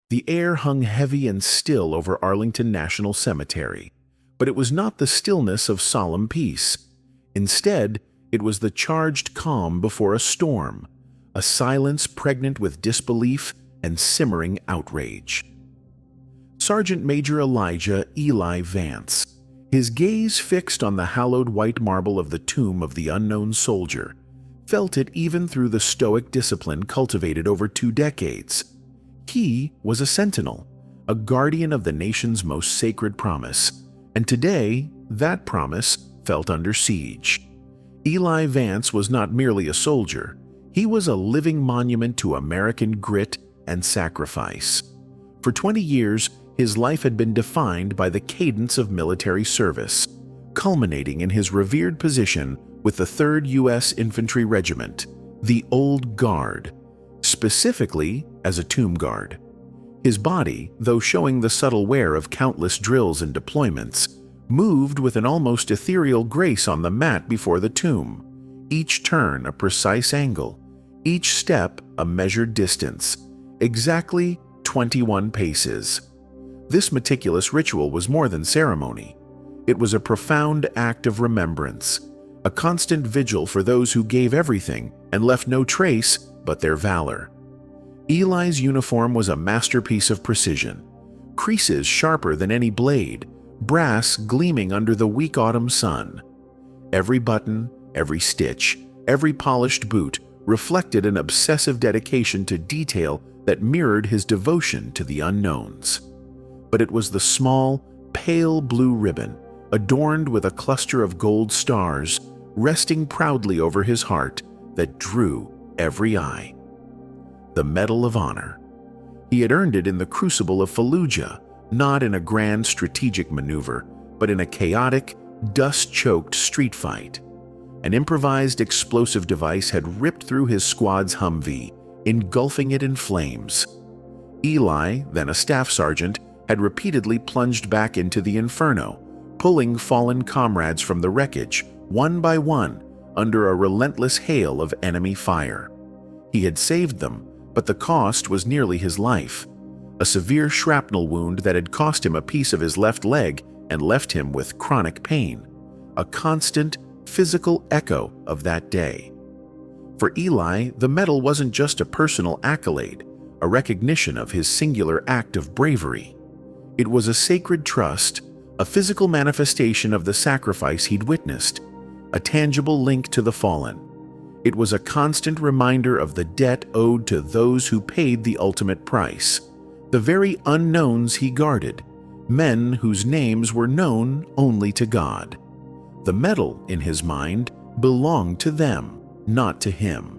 The air hung heavy and still over Arlington National Cemetery, but it was not the stillness of solemn peace. Instead, it was the charged calm before a storm, a silence pregnant with disbelief and simmering outrage. Sergeant Major Elijah Eli Vance, his gaze fixed on the hallowed white marble of the tomb of the unknown soldier, felt it even through the stoic discipline cultivated over 2 decades. He was a sentinel, a guardian of the nation's most sacred promise, and today that promise felt under siege. Eli Vance was not merely a soldier, he was a living monument to American grit and sacrifice. For 20 years, his life had been defined by the cadence of military service, culminating in his revered position with the 3rd U.S. Infantry Regiment, the Old Guard, specifically as a tomb guard. His body, though showing the subtle wear of countless drills and deployments, moved with an almost ethereal grace on the mat before the tomb, each turn a precise angle, each step a measured distance, exactly 21 paces. This meticulous ritual was more than ceremony. It was a profound act of remembrance, a constant vigil for those who gave everything and left no trace but their valor. Eli's uniform was a masterpiece of precision, creases sharper than any blade, brass gleaming under the weak autumn sun. Every button, every stitch, every polished boot reflected an obsessive dedication to detail that mirrored his devotion to the unknowns. But it was the small, pale blue ribbon, adorned with a cluster of gold stars, resting proudly over his heart, that drew every eye. The Medal of Honor. He had earned it in the crucible of Fallujah, not in a grand strategic maneuver, but in a chaotic, dust-choked street fight. An improvised explosive device had ripped through his squad's Humvee, engulfing it in flames. Eli, then a staff sergeant, had repeatedly plunged back into the inferno, pulling fallen comrades from the wreckage, one by one, under a relentless hail of enemy fire. He had saved them, but the cost was nearly his life. A severe shrapnel wound that had cost him a piece of his left leg and left him with chronic pain, a constant, physical echo of that day. For Eli, the medal wasn't just a personal accolade, a recognition of his singular act of bravery. It was a sacred trust, a physical manifestation of the sacrifice he'd witnessed, a tangible link to the fallen. It was a constant reminder of the debt owed to those who paid the ultimate price, the very unknowns he guarded, men whose names were known only to God. The medal, in his mind, belonged to them, not to him.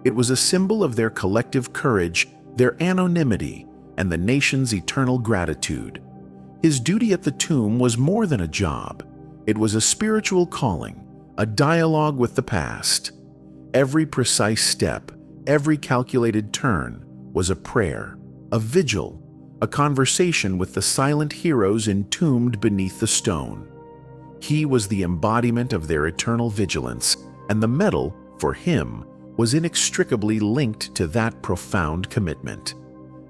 It was a symbol of their collective courage, their anonymity, and the nation's eternal gratitude. His duty at the tomb was more than a job. It was a spiritual calling, a dialogue with the past. Every precise step, every calculated turn was a prayer, a vigil, a conversation with the silent heroes entombed beneath the stone. He was the embodiment of their eternal vigilance, and the medal, for him, was inextricably linked to that profound commitment.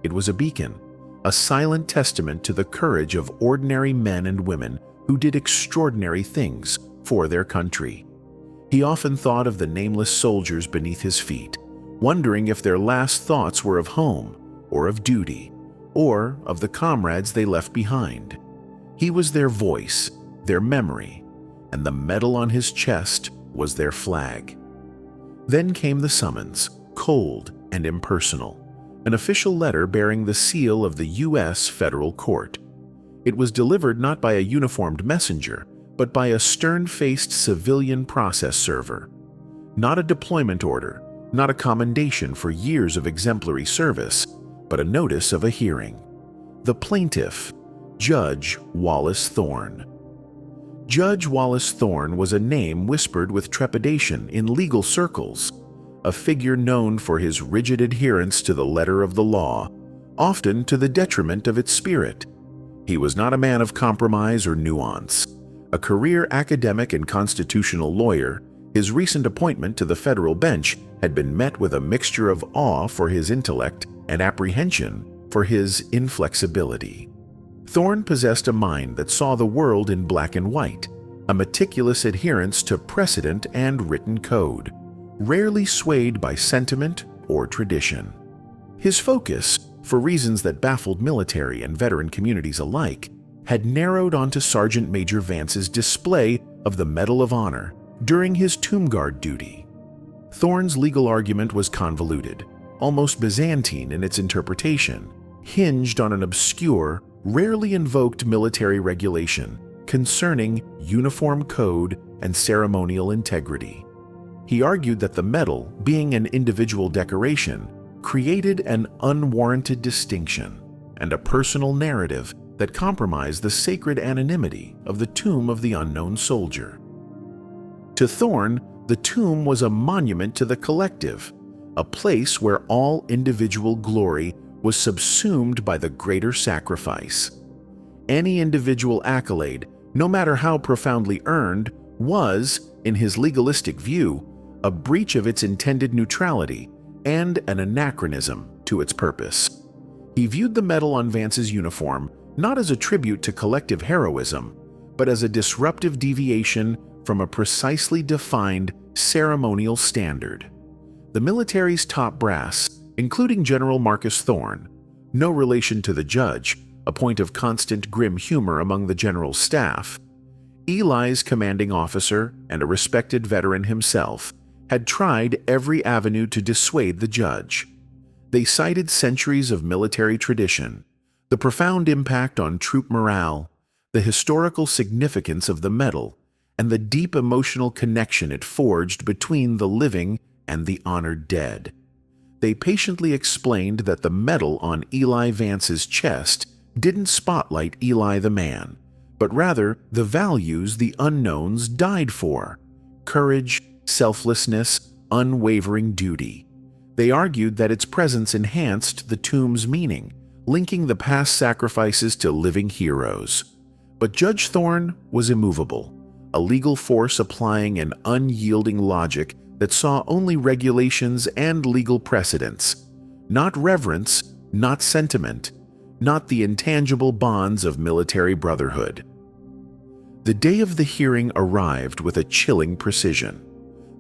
It was a beacon, a silent testament to the courage of ordinary men and women who did extraordinary things for their country. He often thought of the nameless soldiers beneath his feet, wondering if their last thoughts were of home, or of duty, or of the comrades they left behind. He was their voice, their memory, and the medal on his chest was their flag. Then came the summons, cold and impersonal, an official letter bearing the seal of the U.S. federal court. It was delivered not by a uniformed messenger, but by a stern-faced civilian process server. Not a deployment order, not a commendation for years of exemplary service, but a notice of a hearing. The plaintiff, Judge Wallace Thorne. Judge Wallace Thorne was a name whispered with trepidation in legal circles, a figure known for his rigid adherence to the letter of the law, often to the detriment of its spirit. He was not a man of compromise or nuance. A career academic and constitutional lawyer, his recent appointment to the federal bench had been met with a mixture of awe for his intellect and apprehension for his inflexibility. Thorne possessed a mind that saw the world in black and white, a meticulous adherence to precedent and written code, rarely swayed by sentiment or tradition. His focus, for reasons that baffled military and veteran communities alike, had narrowed onto Sergeant Major Vance's display of the Medal of Honor during his tomb guard duty. Thorne's legal argument was convoluted, almost Byzantine in its interpretation, hinged on an obscure, rarely invoked military regulation concerning uniform code and ceremonial integrity. He argued that the medal, being an individual decoration, created an unwarranted distinction and a personal narrative that compromised the sacred anonymity of the tomb of the unknown soldier. To Thorne, the tomb was a monument to the collective, a place where all individual glory was subsumed by the greater sacrifice. Any individual accolade, no matter how profoundly earned, was, in his legalistic view, a breach of its intended neutrality and an anachronism to its purpose. He viewed the medal on Vance's uniform not as a tribute to collective heroism, but as a disruptive deviation from a precisely defined ceremonial standard. The military's top brass, including General Marcus Thorne, no relation to the judge, a point of constant grim humor among the general's staff, Eli's commanding officer and a respected veteran himself, had tried every avenue to dissuade the judge. They cited centuries of military tradition, the profound impact on troop morale, the historical significance of the medal, and the deep emotional connection it forged between the living and the honored dead. They patiently explained that the medal on Eli Vance's chest didn't spotlight Eli the man, but rather the values the unknowns died for: courage, selflessness, unwavering duty. They argued that its presence enhanced the tomb's meaning, linking the past sacrifices to living heroes. But Judge Thorne was immovable, a legal force applying an unyielding logic that saw only regulations and legal precedents, not reverence, not sentiment, not the intangible bonds of military brotherhood. The day of the hearing arrived with a chilling precision.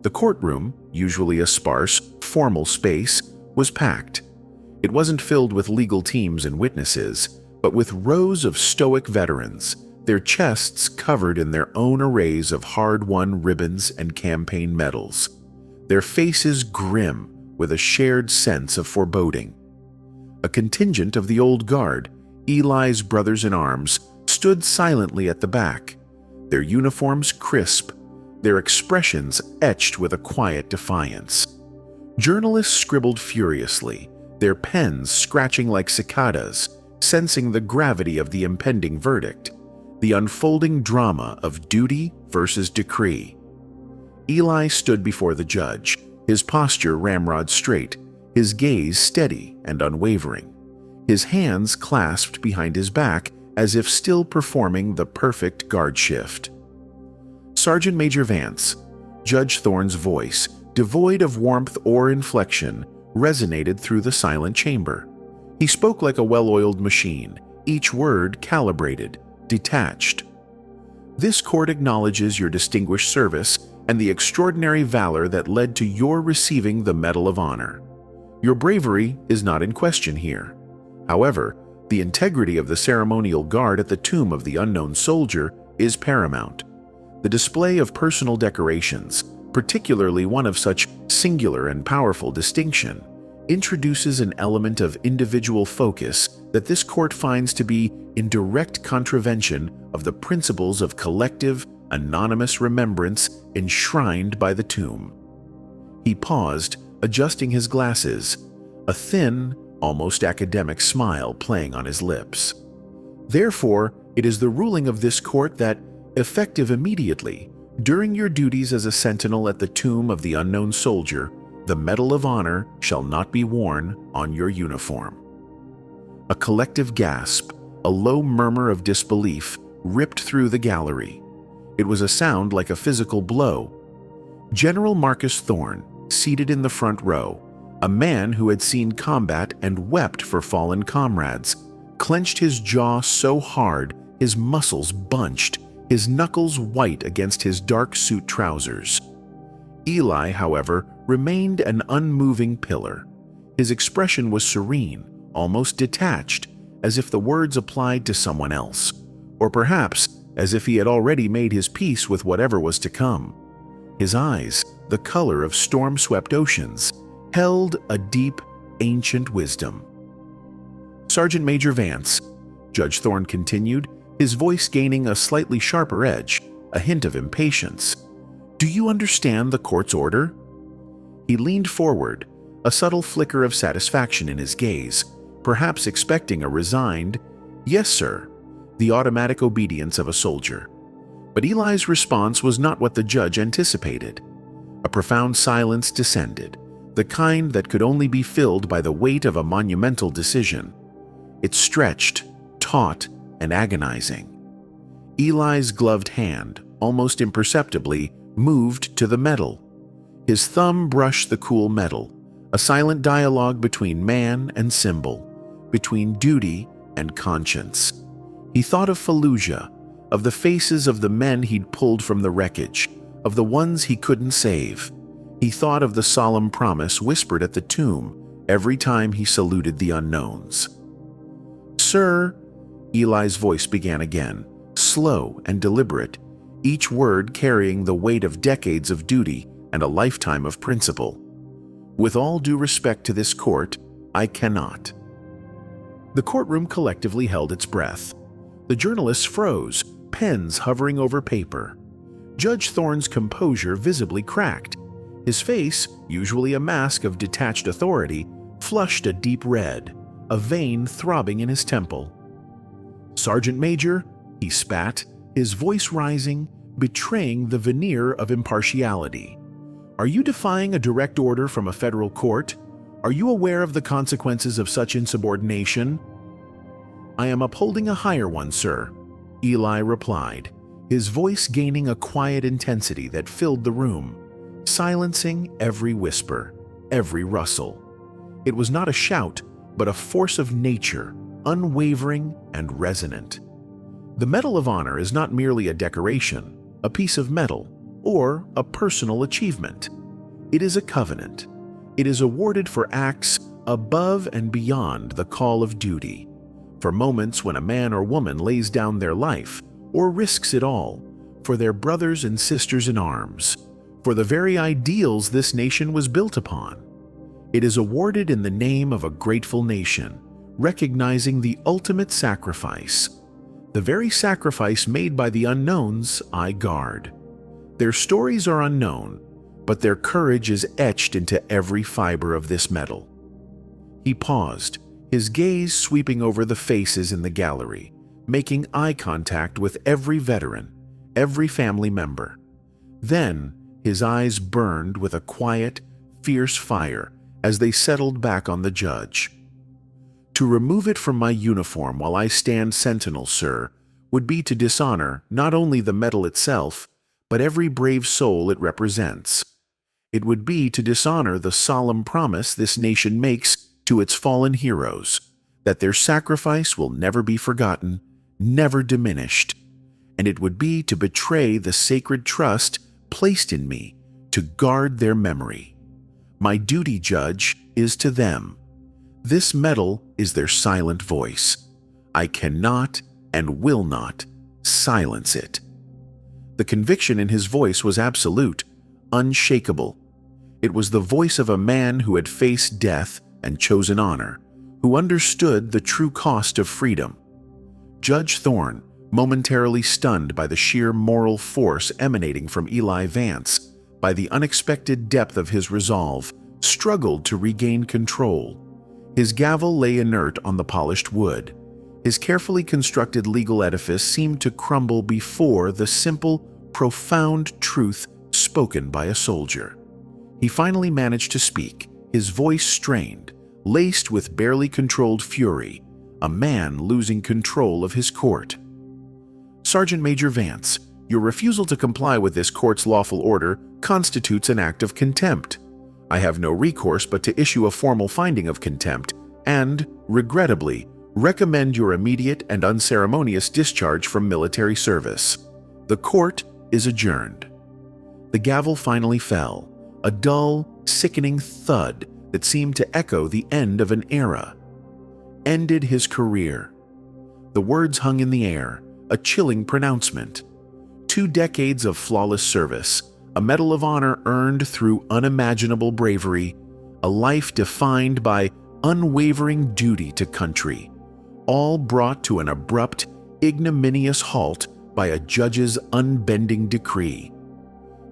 The courtroom, usually a sparse, formal space, was packed. It wasn't filled with legal teams and witnesses, but with rows of stoic veterans, their chests covered in their own arrays of hard-won ribbons and campaign medals, their faces grim with a shared sense of foreboding. A contingent of the old guard, Eli's brothers-in-arms, stood silently at the back, their uniforms crisp, their expressions etched with a quiet defiance. Journalists scribbled furiously, their pens scratching like cicadas, sensing the gravity of the impending verdict, the unfolding drama of duty versus decree. Eli stood before the judge, his posture ramrod straight, his gaze steady and unwavering, his hands clasped behind his back as if still performing the perfect guard shift. Sergeant Major Vance, Judge Thorne's voice, devoid of warmth or inflection, resonated through the silent chamber. He spoke like a well-oiled machine, each word calibrated, detached. This court acknowledges your distinguished service and the extraordinary valor that led to your receiving the Medal of Honor. Your bravery is not in question here. However, the integrity of the ceremonial guard at the tomb of the unknown soldier is paramount. The display of personal decorations, particularly one of such singular and powerful distinction, introduces an element of individual focus that this court finds to be in direct contravention of the principles of collective, anonymous remembrance enshrined by the tomb. He paused, adjusting his glasses, a thin, almost academic smile playing on his lips. Therefore, it is the ruling of this court that, effective immediately, during your duties as a sentinel at the tomb of the unknown soldier, the Medal of Honor shall not be worn on your uniform. A collective gasp, a low murmur of disbelief, ripped through the gallery. It was a sound like a physical blow. General Marcus Thorne, seated in the front row, A man who had seen combat and wept for fallen comrades, clenched his jaw so hard his muscles bunched, his knuckles white against his dark suit trousers. Eli, however, remained an unmoving pillar. His expression was serene, almost detached, as if the words applied to someone else, or perhaps as if he had already made his peace with whatever was to come. His eyes, the color of storm-swept oceans, held a deep, ancient wisdom. "Sergeant Major Vance," Judge Thorne continued, his voice gaining a slightly sharper edge, a hint of impatience. "Do you understand the court's order?" He leaned forward, a subtle flicker of satisfaction in his gaze, perhaps expecting a resigned, "Yes, sir," the automatic obedience of a soldier. But Eli's response was not what the judge anticipated. A profound silence descended, the kind that could only be filled by the weight of a monumental decision. It stretched, taut, and agonizing. Eli's gloved hand, almost imperceptibly, moved to the metal. His thumb brushed the cool metal, a silent dialogue between man and symbol, between duty and conscience. He thought of Fallujah, of the faces of the men he'd pulled from the wreckage, of the ones he couldn't save. He thought of the solemn promise whispered at the tomb every time he saluted the unknowns. "Sir," Eli's voice began again, slow and deliberate, each word carrying the weight of decades of duty and a lifetime of principle. "With all due respect to this court, I cannot." The courtroom collectively held its breath. The journalists froze, pens hovering over paper. Judge Thorne's composure visibly cracked. His face, usually a mask of detached authority, flushed a deep red, a vein throbbing in his temple. "Sergeant Major," he spat, his voice rising, betraying the veneer of impartiality. "Are you defying a direct order from a federal court? Are you aware of the consequences of such insubordination?" "I am upholding a higher one, sir," Eli replied, his voice gaining a quiet intensity that filled the room, silencing every whisper, every rustle. It was not a shout, but a force of nature, unwavering and resonant. The Medal of Honor is not merely a decoration, a piece of metal, or a personal achievement. It is a covenant. It is awarded for acts above and beyond the call of duty, for moments when a man or woman lays down their life or risks it all for their brothers and sisters in arms, for the very ideals this nation was built upon. It is awarded in the name of a grateful nation, recognizing the ultimate sacrifice, the very sacrifice made by the unknowns I guard. Their stories are unknown, but their courage is etched into every fiber of this medal. He paused, his gaze sweeping over the faces in the gallery, making eye contact with every veteran, every family member. Then, his eyes burned with a quiet, fierce fire as they settled back on the judge. "To remove it from my uniform while I stand sentinel, sir, would be to dishonor not only the medal itself, but every brave soul it represents. It would be to dishonor the solemn promise this nation makes to its fallen heroes, that their sacrifice will never be forgotten, never diminished. And it would be to betray the sacred trust placed in me to guard their memory. My duty, Judge, is to them. This medal is their silent voice. I cannot and will not silence it." The conviction in his voice was absolute, unshakable. It was the voice of a man who had faced death and chosen honor, who understood the true cost of freedom. Judge Thorne, momentarily stunned by the sheer moral force emanating from Eli Vance, by the unexpected depth of his resolve, struggled to regain control. His gavel lay inert on the polished wood. His carefully constructed legal edifice seemed to crumble before the simple, profound truth spoken by a soldier. He finally managed to speak, his voice strained, laced with barely controlled fury, a man losing control of his court. "Sergeant Major Vance, your refusal to comply with this court's lawful order constitutes an act of contempt. I have no recourse but to issue a formal finding of contempt and, regrettably, recommend your immediate and unceremonious discharge from military service. The court is adjourned." The gavel finally fell, a dull, sickening thud that seemed to echo the end of an era. Ended his career. The words hung in the air, a chilling pronouncement. 2 decades of flawless service, a Medal of Honor earned through unimaginable bravery, a life defined by unwavering duty to country, all brought to an abrupt, ignominious halt by a judge's unbending decree.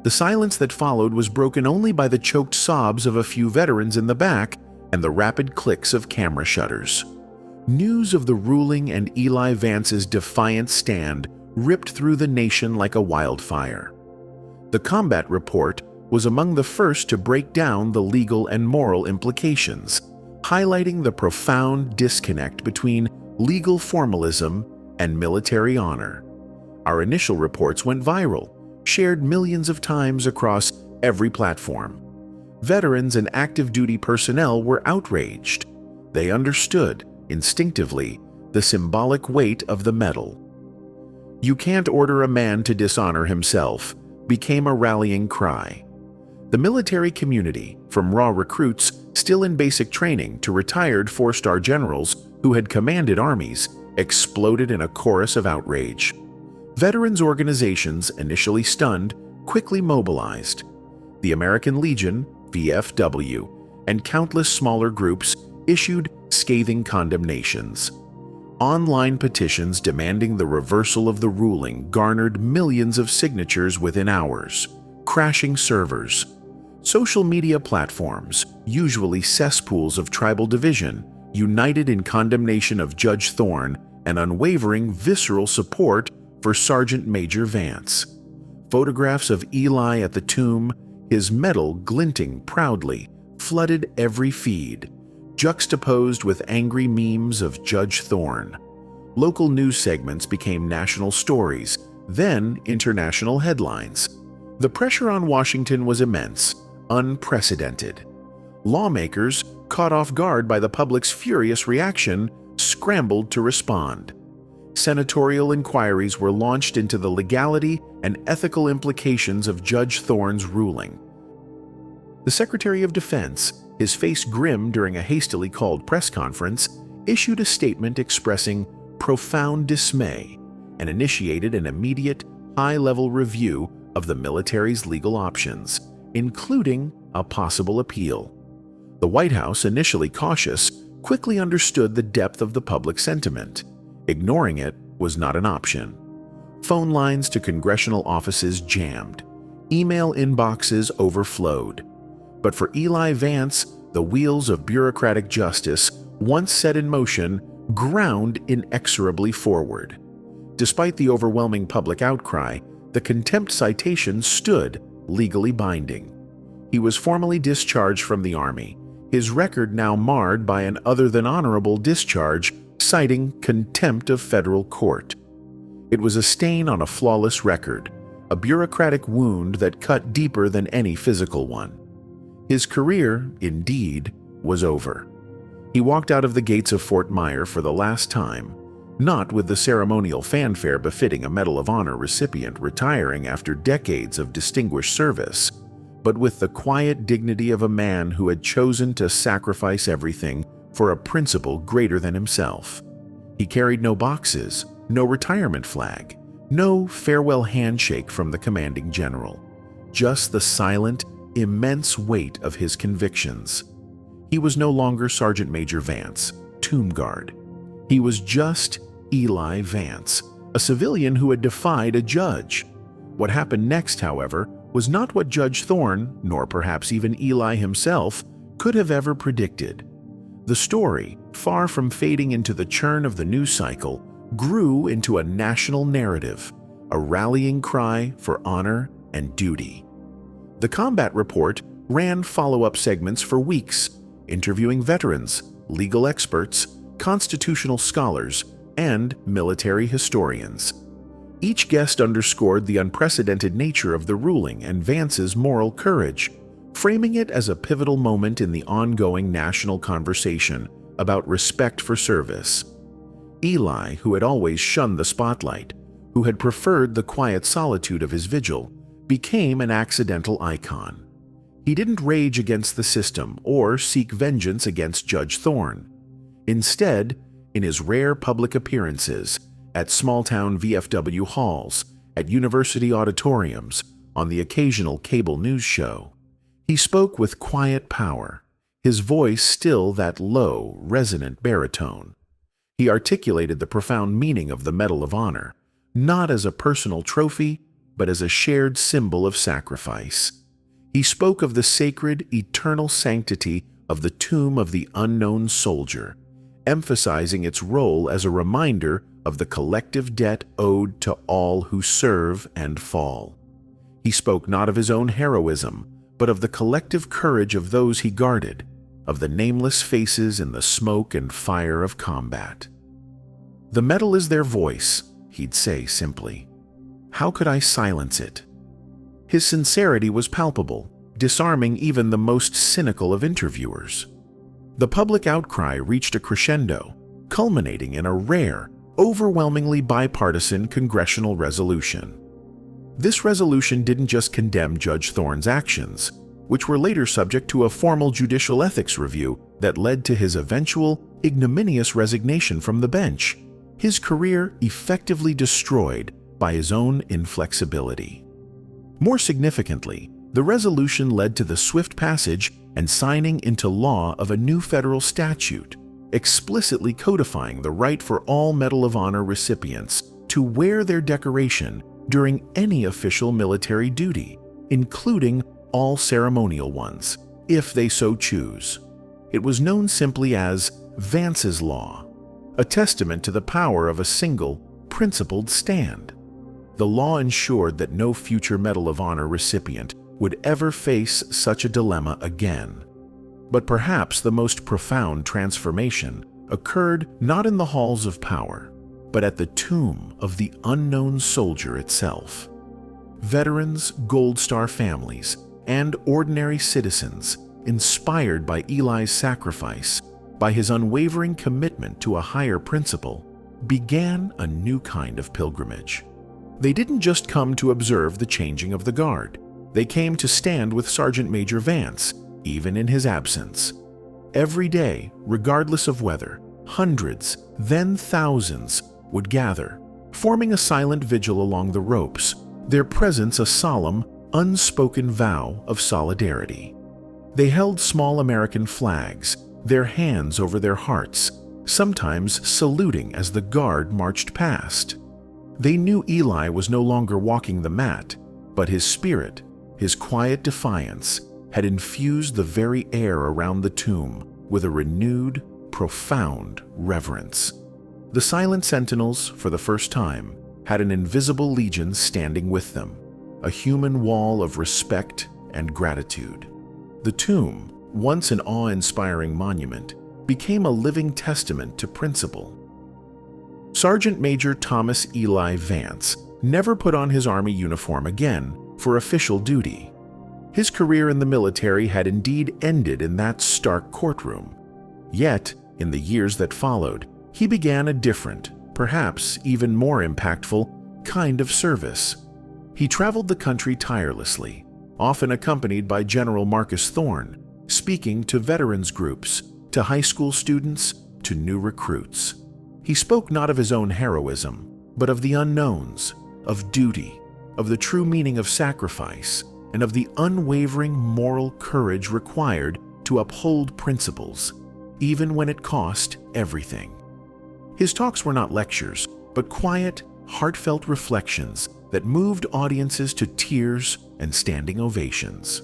The silence that followed was broken only by the choked sobs of a few veterans in the back and the rapid clicks of camera shutters. News of the ruling and Eli Vance's defiant stand ripped through the nation like a wildfire. The combat report was among the first to break down the legal and moral implications, highlighting the profound disconnect between legal formalism and military honor. Our initial reports went viral, shared millions of times across every platform. Veterans and active duty personnel were outraged. They understood, instinctively, the symbolic weight of the medal. "You can't order a man to dishonor himself," became a rallying cry. The military community, from raw recruits still in basic training to retired 4-star generals who had commanded armies, exploded in a chorus of outrage. Veterans organizations, initially stunned, quickly mobilized. The American Legion, VFW, and countless smaller groups issued scathing condemnations. Online petitions demanding the reversal of the ruling garnered millions of signatures within hours, crashing servers. Social media platforms, usually cesspools of tribal division, united in condemnation of Judge Thorne and unwavering, visceral support for Sergeant Major Vance. Photographs of Eli at the tomb, his medal glinting proudly, flooded every feed, juxtaposed with angry memes of Judge Thorne. Local news segments became national stories, then international headlines. The pressure on Washington was immense, unprecedented. Lawmakers, caught off guard by the public's furious reaction, scrambled to respond. Senatorial inquiries were launched into the legality and ethical implications of Judge Thorne's ruling. The Secretary of Defense, his face grim during a hastily called press conference, issued a statement expressing profound dismay and initiated an immediate, high-level review of the military's legal options, including a possible appeal. The White House, initially cautious, quickly understood the depth of the public sentiment. Ignoring it was not an option. Phone lines to congressional offices jammed. Email inboxes overflowed. But for Eli Vance, the wheels of bureaucratic justice, once set in motion, ground inexorably forward. Despite the overwhelming public outcry, the contempt citation stood legally binding. He was formally discharged from the Army, his record now marred by an other-than-honorable discharge citing contempt of federal court. It was a stain on a flawless record, a bureaucratic wound that cut deeper than any physical one. His career, indeed, was over. He walked out of the gates of Fort Myer for the last time, not with the ceremonial fanfare befitting a Medal of Honor recipient retiring after decades of distinguished service, but with the quiet dignity of a man who had chosen to sacrifice everything for a principle greater than himself. He carried no boxes, no retirement flag, no farewell handshake from the commanding general, just the silent, immense weight of his convictions. He was no longer Sergeant Major Vance, tomb guard. He was just Eli Vance, a civilian who had defied a judge. What happened next, however, was not what Judge Thorne, nor perhaps even Eli himself, could have ever predicted. The story, far from fading into the churn of the news cycle, grew into a national narrative, a rallying cry for honor and duty. The combat report ran follow-up segments for weeks, interviewing veterans, legal experts, constitutional scholars, and military historians. Each guest underscored the unprecedented nature of the ruling and Vance's moral courage, framing it as a pivotal moment in the ongoing national conversation about respect for service. Eli, who had always shunned the spotlight, who had preferred the quiet solitude of his vigil, became an accidental icon. He didn't rage against the system or seek vengeance against Judge Thorne. Instead, in his rare public appearances at small-town VFW halls, at university auditoriums, on the occasional cable news show, he spoke with quiet power, his voice still that low, resonant baritone. He articulated the profound meaning of the Medal of Honor, not as a personal trophy, but as a shared symbol of sacrifice. He spoke of the sacred, eternal sanctity of the tomb of the unknown soldier, emphasizing its role as a reminder of the collective debt owed to all who serve and fall. He spoke not of his own heroism, but of the collective courage of those he guarded, of the nameless faces in the smoke and fire of combat. "The medal is their voice," he'd say simply. "How could I silence it?" His sincerity was palpable, disarming even the most cynical of interviewers. The public outcry reached a crescendo, culminating in a rare, overwhelmingly bipartisan congressional resolution. This resolution didn't just condemn Judge Thorne's actions, which were later subject to a formal judicial ethics review that led to his eventual, ignominious resignation from the bench, his career effectively destroyed by his own inflexibility. More significantly, the resolution led to the swift passage and signing into law of a new federal statute, explicitly codifying the right for all Medal of Honor recipients to wear their decoration during any official military duty, including all ceremonial ones, if they so choose. It was known simply as Vance's Law, a testament to the power of a single, principled stand. The law ensured that no future Medal of Honor recipient would ever face such a dilemma again. But perhaps the most profound transformation occurred not in the halls of power, but at the tomb of the unknown soldier itself. Veterans, Gold Star families, and ordinary citizens, inspired by Eli's sacrifice, by his unwavering commitment to a higher principle, began a new kind of pilgrimage. They didn't just come to observe the changing of the guard. They came to stand with Sergeant Major Vance, even in his absence. Every day, regardless of weather, hundreds, then thousands, would gather, forming a silent vigil along the ropes, their presence a solemn, unspoken vow of solidarity. They held small American flags, their hands over their hearts, sometimes saluting as the guard marched past. They knew Eli was no longer walking the mat, but his spirit, his quiet defiance, had infused the very air around the tomb with a renewed, profound reverence. The silent sentinels, for the first time, had an invisible legion standing with them, a human wall of respect and gratitude. The tomb, once an awe-inspiring monument, became a living testament to principle. Sergeant Major Thomas Eli Vance never put on his Army uniform again for official duty. His career in the military had indeed ended in that stark courtroom. Yet, in the years that followed, he began a different, perhaps even more impactful, kind of service. He traveled the country tirelessly, often accompanied by General Marcus Thorne, speaking to veterans groups, to high school students, to new recruits. He spoke not of his own heroism, but of the unknowns, of duty, of the true meaning of sacrifice, and of the unwavering moral courage required to uphold principles, even when it cost everything. His talks were not lectures, but quiet, heartfelt reflections that moved audiences to tears and standing ovations.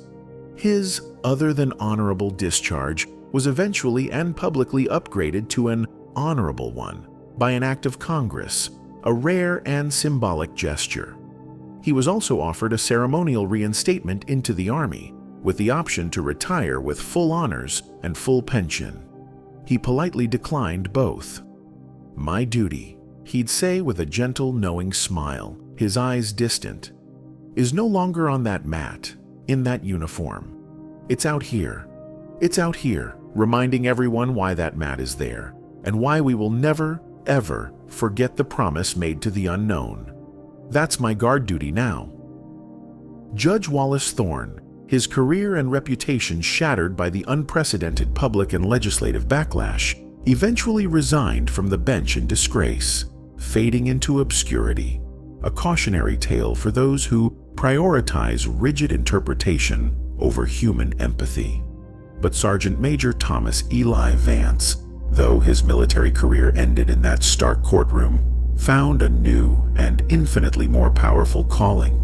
His other-than-honorable discharge was eventually and publicly upgraded to an honorable one by an act of Congress, a rare and symbolic gesture. He was also offered a ceremonial reinstatement into the Army, with the option to retire with full honors and full pension. He politely declined both. "My duty," he'd say with a gentle, knowing smile, his eyes distant, "is no longer on that mat, in that uniform. It's out here. It's out here, reminding everyone why that mat is there, and why we will never, ever forget the promise made to the unknown. That's my guard duty now. Judge Wallace Thorne, his career and reputation shattered by the unprecedented public and legislative backlash, eventually resigned from the bench in disgrace, fading into obscurity, a cautionary tale for those who prioritize rigid interpretation over human empathy. But Sergeant Major Thomas Eli Vance, though his military career ended in that stark courtroom, found a new and infinitely more powerful calling.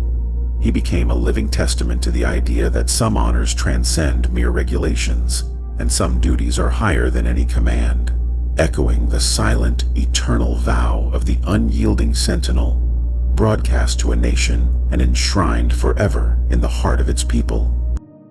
He became a living testament to the idea that some honors transcend mere regulations, and some duties are higher than any command, echoing the silent, eternal vow of the unyielding sentinel, broadcast to a nation and enshrined forever in the heart of its people.